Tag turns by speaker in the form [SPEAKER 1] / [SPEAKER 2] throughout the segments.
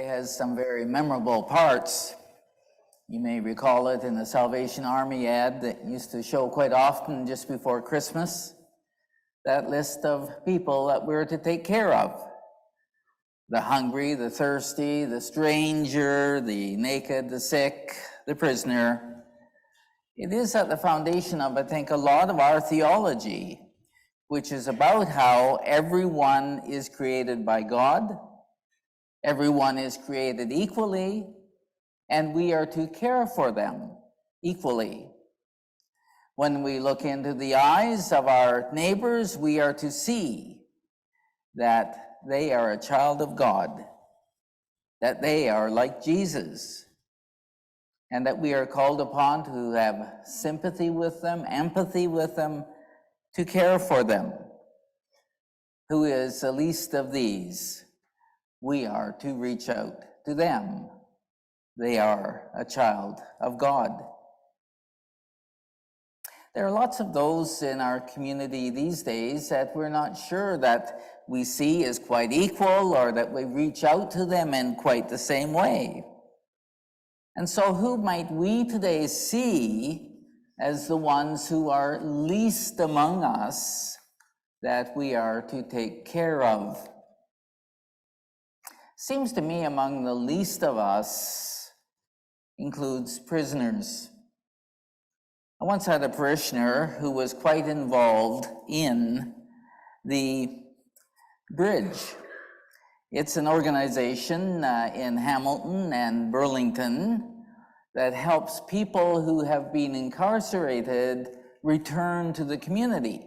[SPEAKER 1] Day has some very memorable parts. You may recall it in the Salvation Army ad that used to show quite often just before Christmas. That list of people that we're to take care of. The hungry, the thirsty, the stranger, the naked, the sick, the prisoner. It is at the foundation of, I think, a lot of our theology, which is about how everyone is created by God, everyone is created equally, and we are to care for them equally. When we look into the eyes of our neighbors, we are to see that they are a child of God, that they are like Jesus, and that we are called upon to have sympathy with them, empathy with them, to care for them. Who is the least of these? We are to reach out to them. They are a child of God. There are lots of those in our community these days that we're not sure that we see as quite equal or that we reach out to them in quite the same way. And so who might we today see as the ones who are least among us that we are to take care of? Seems to me among the least of us includes prisoners. I once had a parishioner who was quite involved in the Bridge. It's an organization in Hamilton and Burlington that helps people who have been incarcerated return to the community.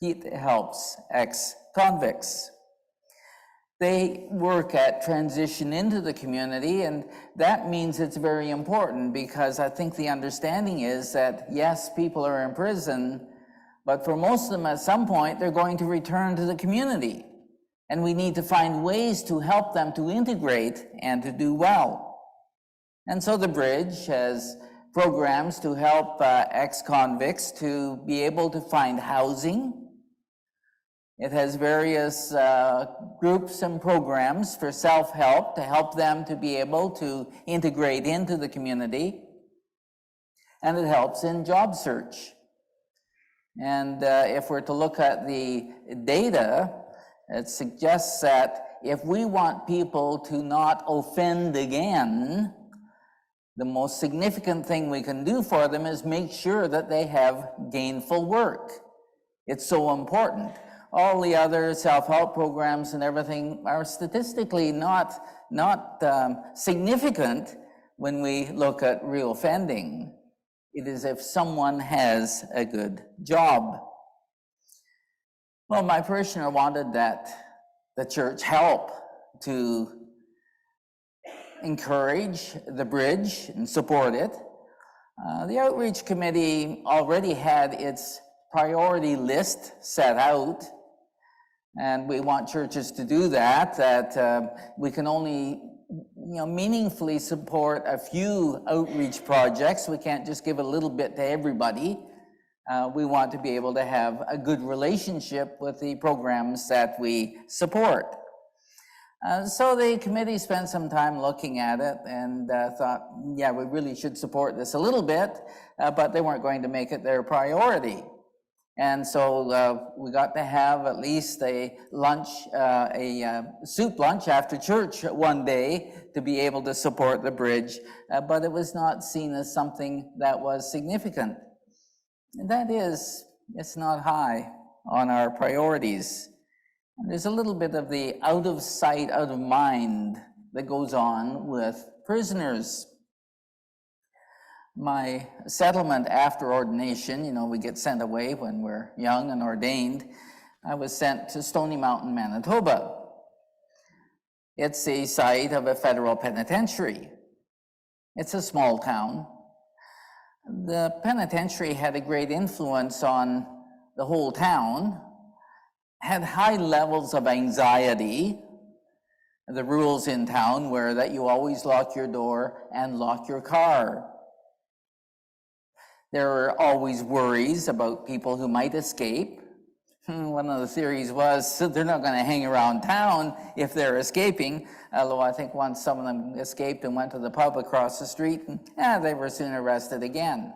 [SPEAKER 1] It helps ex-convicts. They work at transition into the community, and that means it's very important because I think the understanding is that, yes, people are in prison, but for most of them at some point, they're going to return to the community. And we need to find ways to help them to integrate and to do well. And so the Bridge has programs to help ex-convicts to be able to find housing. It has various groups and programs for self-help to help them to be able to integrate into the community. And it helps in job search. And if we're to look at the data, it suggests that if we want people to not offend again, the most significant thing we can do for them is make sure that they have gainful work. It's so important. All the other self-help programs and everything are statistically not significant when we look at reoffending. It is if someone has a good job. Well, my parishioner wanted that the church help to encourage the Bridge and support it. The outreach committee already had its priority list set out, and we want churches to do that we can only meaningfully support a few outreach projects. We can't just give a little bit to everybody. We want to be able to have a good relationship with the programs that we support. So the committee spent some time looking at it and thought, yeah, we really should support this a little bit, but they weren't going to make it their priority. And so we got to have at least a lunch, a soup lunch after church one day to be able to support the Bridge, but it was not seen as something that was significant. And that is, it's not high on our priorities. And there's a little bit of the out of sight, out of mind that goes on with prisoners. My settlement after ordination, we get sent away when we're young and ordained. I was sent to Stony Mountain, Manitoba. It's the site of a federal penitentiary. It's a small town. The penitentiary had a great influence on the whole town, had high levels of anxiety. The rules in town were that you always lock your door and lock your car. There were always worries about people who might escape. One of the theories was they're not going to hang around town if they're escaping, although I think once some of them escaped and went to the pub across the street, and they were soon arrested again.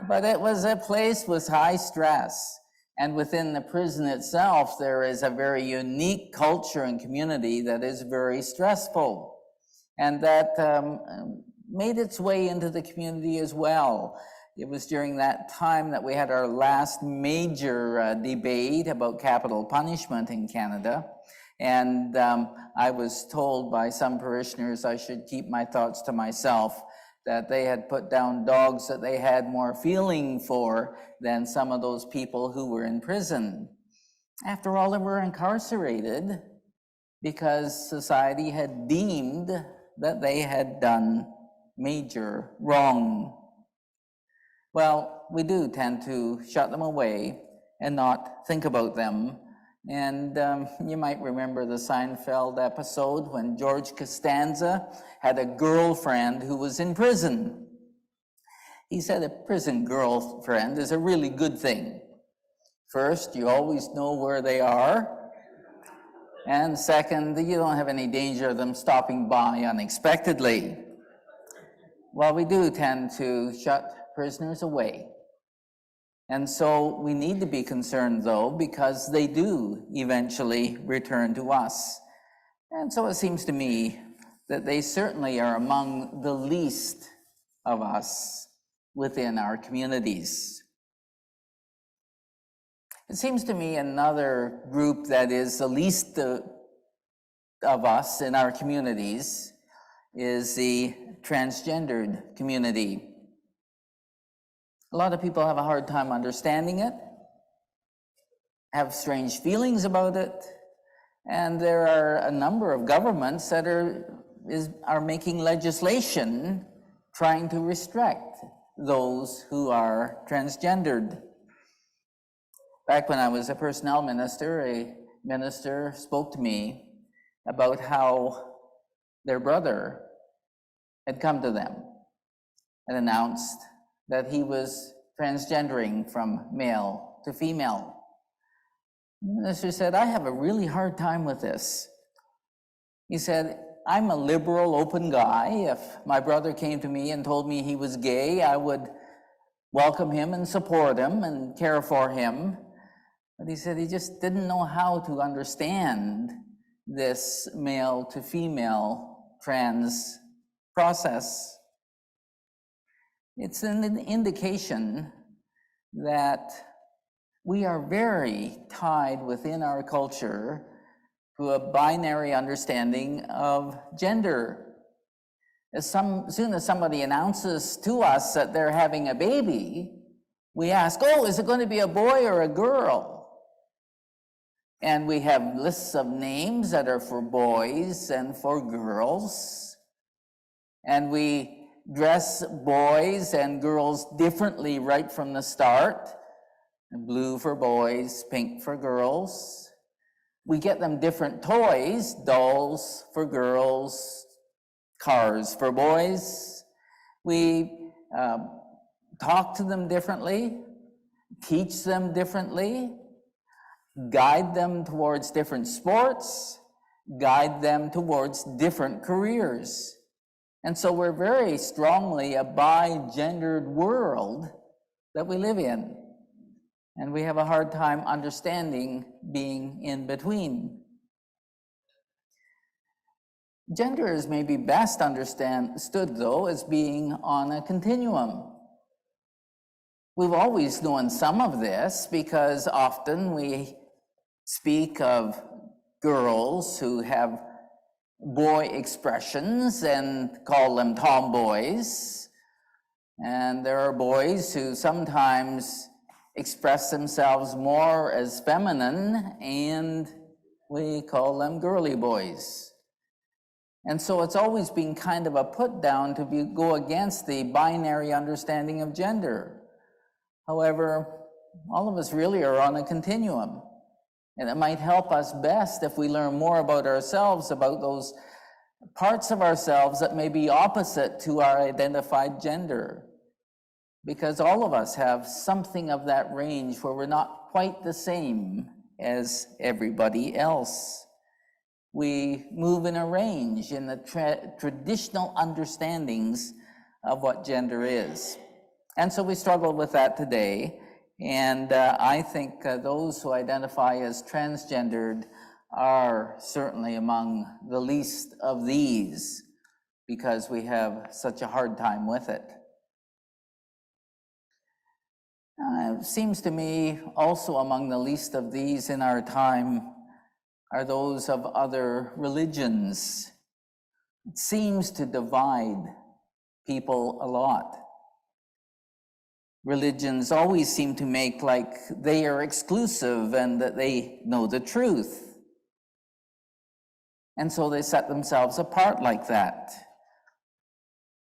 [SPEAKER 1] But it was a place with high stress. And within the prison itself, there is a very unique culture and community that is very stressful. And that made its way into the community as well. It was during that time that we had our last major debate about capital punishment in Canada. And I was told by some parishioners I should keep my thoughts to myself, that they had put down dogs that they had more feeling for than some of those people who were in prison. After all, they were incarcerated because society had deemed that they had done major wrong. Well, we do tend to shut them away and not think about them. And you might remember the Seinfeld episode when George Costanza had a girlfriend who was in prison. He said a prison girlfriend is a really good thing. First, you always know where they are. And second, you don't have any danger of them stopping by unexpectedly. Well, we do tend to shut prisoners away. And so we need to be concerned, though, because they do eventually return to us. And so it seems to me that they certainly are among the least of us within our communities. It seems to me another group that is the least of us in our communities is the transgendered community. A lot of people have a hard time understanding it, have strange feelings about it, and there are a number of governments that are making legislation trying to restrict those who are transgendered. Back when I was a personnel minister, a minister spoke to me about how their brother had come to them and announced that he was transgendering from male to female. The minister said, I have a really hard time with this. He said, I'm a liberal, open guy. If my brother came to me and told me he was gay, I would welcome him and support him and care for him. But he said he just didn't know how to understand this male to female trans process. It's an indication that we are very tied within our culture to a binary understanding of gender. As soon as somebody announces to us that they're having a baby, we ask, oh, is it going to be a boy or a girl? And we have lists of names that are for boys and for girls. And we dress boys and girls differently right from the start. Blue for boys, pink for girls. We get them different toys, dolls for girls, cars for boys. We talk to them differently, teach them differently, guide them towards different sports, guide them towards different careers. And so we're very strongly a bi-gendered world that we live in. And we have a hard time understanding being in between. Gender is maybe best understood, though, as being on a continuum. We've always known some of this because often we speak of girls who have boy expressions and call them tomboys. And there are boys who sometimes express themselves more as feminine, and we call them girly boys. And so it's always been kind of a put down to go against the binary understanding of gender. However, all of us really are on a continuum. And it might help us best if we learn more about ourselves, about those parts of ourselves that may be opposite to our identified gender. Because all of us have something of that range where we're not quite the same as everybody else. We move in a range in the traditional understandings of what gender is. And so we struggle with that today. And I think those who identify as transgendered are certainly among the least of these, because we have such a hard time with it. It seems to me also among the least of these in our time are those of other religions. It seems to divide people a lot. Religions always seem to make like they are exclusive and that they know the truth. And so they set themselves apart like that.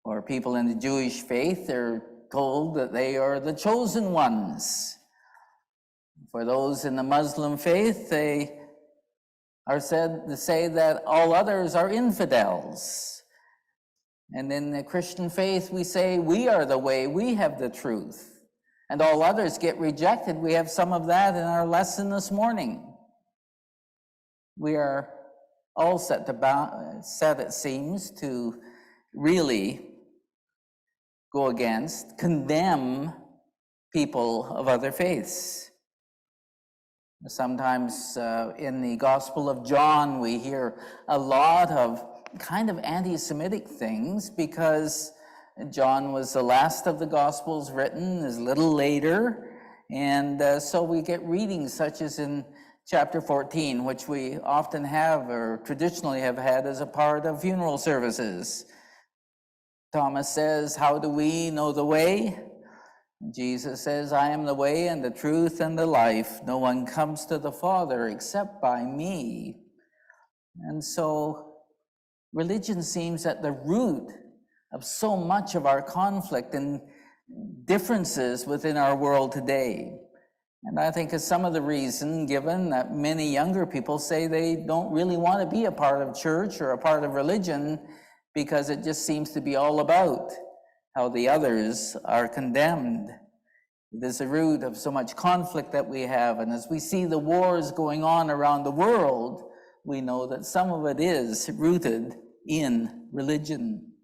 [SPEAKER 1] For people in the Jewish faith, they're told that they are the chosen ones. For those in the Muslim faith, they are said to say that all others are infidels. And in the Christian faith, we say we are the way, we have the truth. And all others get rejected. We have some of that in our lesson this morning. We are all set, it seems, to really go against, condemn people of other faiths. Sometimes in the Gospel of John, we hear a lot of kind of anti-Semitic things because John was the last of the Gospels written, is a little later. And so we get readings such as in chapter 14, which we often have or traditionally have had as a part of funeral services. Thomas says, "How do we know the way?" Jesus says, "I am the way and the truth and the life. No one comes to the Father except by me." And so religion seems at the root of so much of our conflict and differences within our world today. And I think it's some of the reason given that many younger people say they don't really want to be a part of church or a part of religion because it just seems to be all about how the others are condemned. It is the root of so much conflict that we have. And as we see the wars going on around the world, we know that some of it is rooted in religion.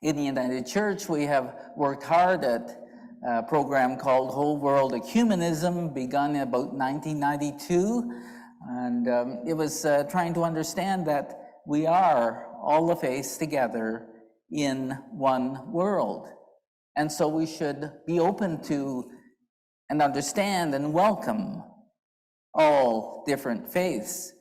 [SPEAKER 1] In the United Church, we have worked hard at a program called Whole World Ecumenism, begun about 1992. And it was trying to understand that we are all the faiths together in one world. And so we should be open to and understand and welcome all different faiths.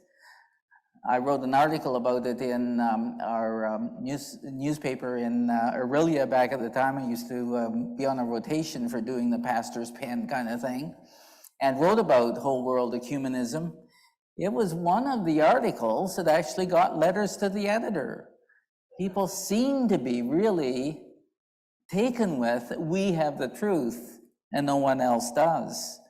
[SPEAKER 1] I wrote an article about it in our newspaper in Aurelia back at the time. I used to be on a rotation for doing the pastor's pen kind of thing, and wrote about whole world ecumenism. It was one of the articles that actually got letters to the editor. People seem to be really taken with, we have the truth and no one else does.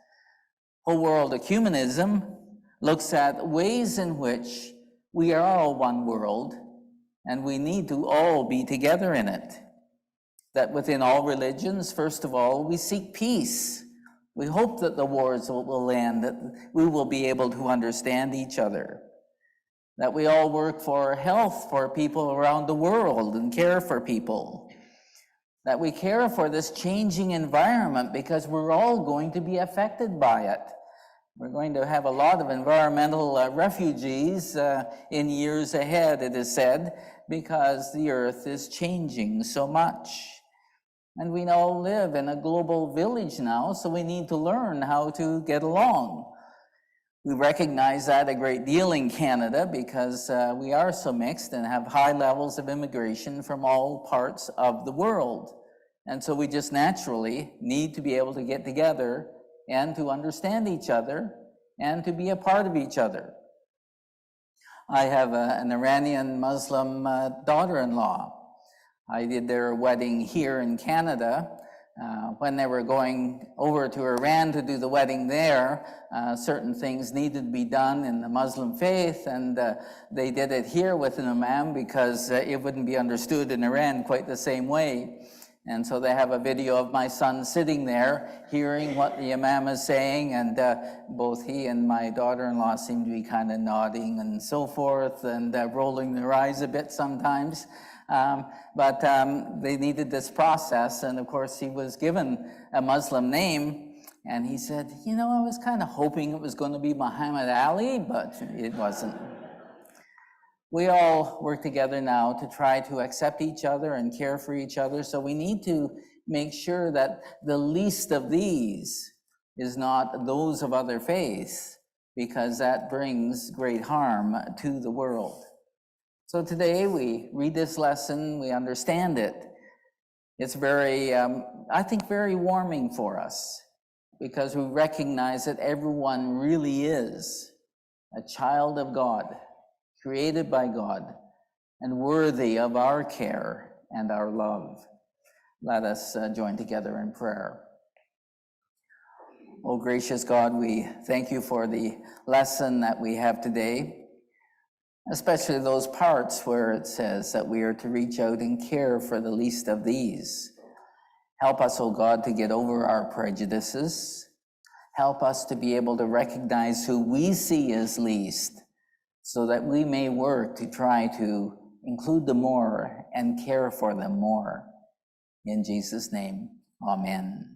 [SPEAKER 1] Whole world ecumenism looks at ways in which we are all one world and we need to all be together in it. That within all religions, first of all, we seek peace. We hope that the wars will end, that we will be able to understand each other. That we all work for health for people around the world and care for people. That we care for this changing environment because we're all going to be affected by it. We're going to have a lot of environmental refugees in years ahead, it is said, because the earth is changing so much. And we all live in a global village now, so we need to learn how to get along. We recognize that a great deal in Canada because we are so mixed and have high levels of immigration from all parts of the world. And so we just naturally need to be able to get together and to understand each other and to be a part of each other. I have an Iranian Muslim daughter-in-law. I did their wedding here in Canada. When they were going over to Iran to do the wedding there, certain things needed to be done in the Muslim faith, and they did it here with an imam because it wouldn't be understood in Iran quite the same way. And so they have a video of my son sitting there, hearing what the imam is saying, and both he and my daughter-in-law seem to be kind of nodding and so forth, and rolling their eyes a bit sometimes. But they needed this process, and of course he was given a Muslim name, and he said, you know, I was kind of hoping it was going to be Muhammad Ali, but it wasn't. We all work together now to try to accept each other and care for each other. So we need to make sure that the least of these is not those of other faiths, because that brings great harm to the world. So today we read this lesson, we understand it. It's very, I think, very warming for us, because we recognize that everyone really is a child of God, created by God, and worthy of our care and our love. Let us join together in prayer. Oh, gracious God, we thank you for the lesson that we have today, especially those parts where it says that we are to reach out and care for the least of these. Help us, oh God, to get over our prejudices. Help us to be able to recognize who we see as least, so that we may work to try to include them more and care for them more. In Jesus' name, amen.